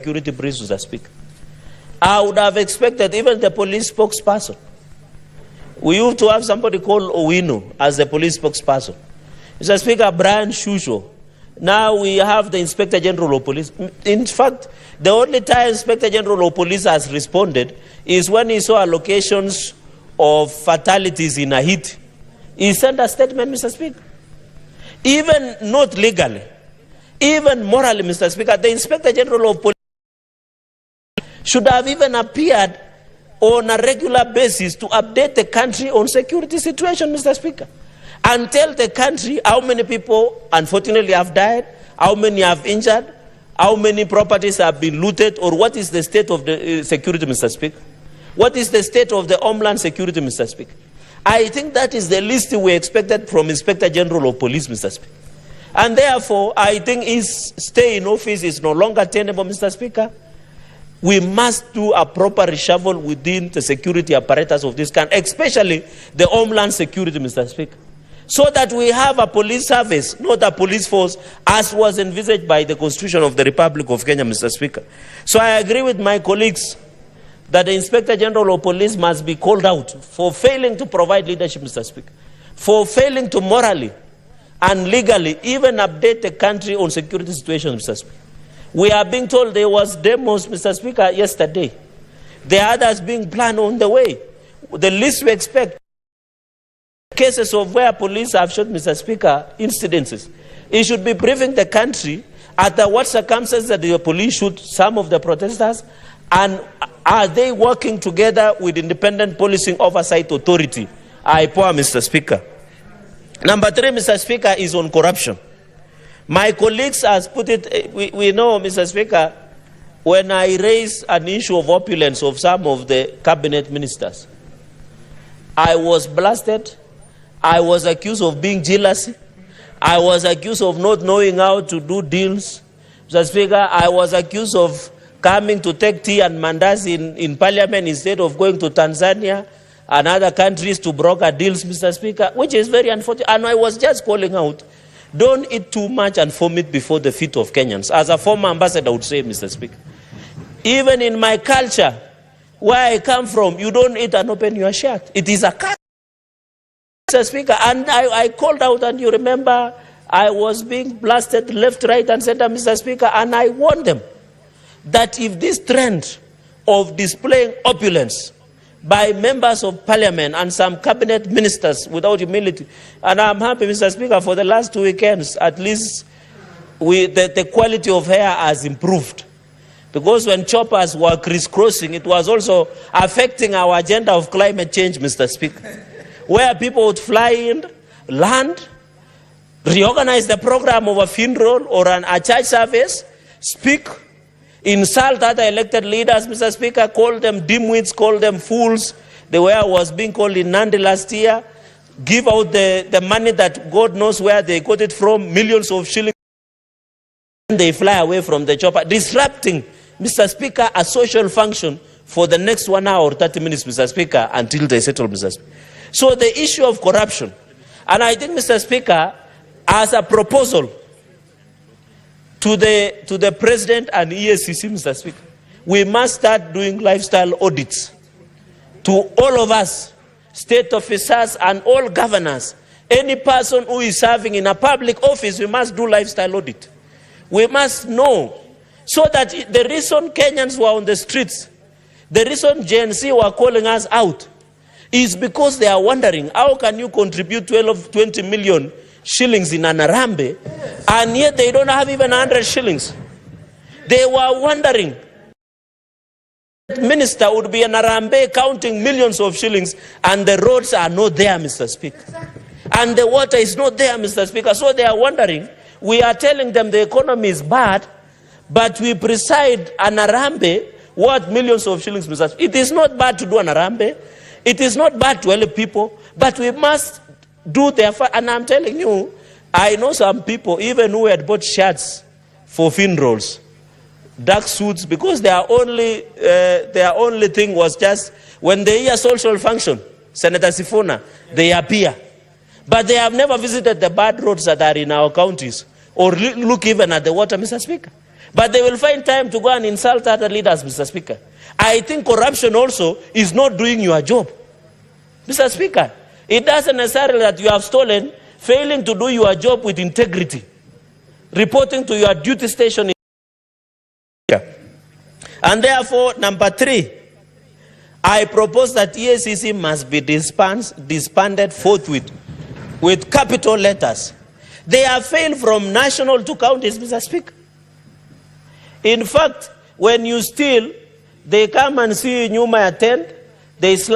security breach, Mr. Speaker. I would have expected even the police spokesperson. We used to have somebody called Owino as the police spokesperson. Mr. Speaker, Brian Shusho. Now we have the Inspector General of Police. In fact, the only time Inspector General of Police has responded is when he saw allocations of fatalities in Haiti. He sent a statement, Mr. Speaker. Even not legally, even morally, Mr. Speaker, the Inspector General of Police should have even appeared on a regular basis to update the country on security situation, Mr. Speaker, and tell the country how many people unfortunately have died, how many have injured, how many properties have been looted, or what is the state of the security, Mr. Speaker. What is the state of the homeland security, Mr. Speaker? I think that is the least we expected from Inspector General of Police, Mr. Speaker. And therefore, I think his stay in office is no longer tenable, Mr. Speaker. We must do a proper reshuffle within the security apparatus of this country, especially the homeland security, Mr. Speaker, so that we have a police service, not a police force, as was envisaged by the Constitution of the Republic of Kenya, Mr. Speaker. So I agree with my colleagues that the Inspector General of Police must be called out for failing to provide leadership, Mr. Speaker, for failing to morally and legally even update the country on security situation, Mr. Speaker. We are being told there was demos, Mr. Speaker, yesterday. There are others being planned on the way. The least we expect, cases of where police have shot, Mr. Speaker, incidences. It should be briefing the country at what circumstances that the police shoot some of the protesters, and are they working together with independent policing oversight authority? I poor Mr. Speaker. Number 3, Mr. Speaker, is on corruption. My colleagues has put it, we know, Mr. Speaker, when I raise an issue of opulence of some of the cabinet ministers, I was blasted, I was accused of being jealous, I was accused of not knowing how to do deals. Mr. Speaker, I was accused of coming to take tea and mandazi in parliament instead of going to Tanzania and other countries to broker deals, Mr. Speaker, which is very unfortunate. And I was just calling out, don't eat too much and vomit before the feet of Kenyans. As a former ambassador would say, Mr. Speaker. Even in my culture, where I come from, you don't eat and open your shirt. It is a cut, Mr. Speaker. And I called out, and you remember, I was being blasted left, right, and center, Mr. Speaker, and I warned them that if this trend of displaying opulence by members of parliament and some cabinet ministers without humility. And I'm happy, Mr. Speaker, for the last 2 weekends, at least the quality of hair has improved. Because when choppers were crisscrossing, it was also affecting our agenda of climate change, Mr. Speaker. Where people would fly in, land, reorganize the program of a funeral or a church service, speak, insult other elected leaders, Mr. Speaker, call them dimwits, call them fools, the way I was being called in Nandi last year, give out the money that God knows where they got it from, millions of shillings, and they fly away from the chopper, disrupting, Mr. Speaker, a social function for the next 1 hour or 30 minutes, Mr. Speaker, until they settle, Mr. Speaker. So the issue of corruption, and I think, Mr. Speaker, as a proposal to the President and EACC, Mr. Speaker, we must start doing lifestyle audits to all of us, state officers and all governors. Any person who is serving in a public office, we must do lifestyle audit. We must know, so that the reason Kenyans were on the streets, the reason Gen Z were calling us out, is because they are wondering, how can you contribute 20 million shillings in an Arambe, and yet they don't have even 100 shillings. They were wondering, the minister would be in Arambe counting millions of shillings, and the roads are not there, Mr. Speaker. And the water is not there, Mr. Speaker. So they are wondering, we are telling them the economy is bad, but we preside an Arambe worth millions of shillings, Mr. Speaker. It is not bad to do an Arambe. It is not bad to help people, but we must do their part. And I'm telling you, I know some people even who had bought shirts for funerals, dark suits, because their only thing was just when they hear social function, Senator Sifuna, they appear. But they have never visited the bad roads that are in our counties or look even at the water, Mr. Speaker. But they will find time to go and insult other leaders, Mr. Speaker. I think corruption also is not doing your job. Mr. Speaker, it doesn't necessarily that you have stolen, failing to do your job with integrity, reporting to your duty station. And therefore, number 3, I propose that EACC must be disbanded forthwith with capital letters. They have failed from national to counties, Mr. Speaker. In fact, when you steal, they come and see you nyuma ya tent, they slap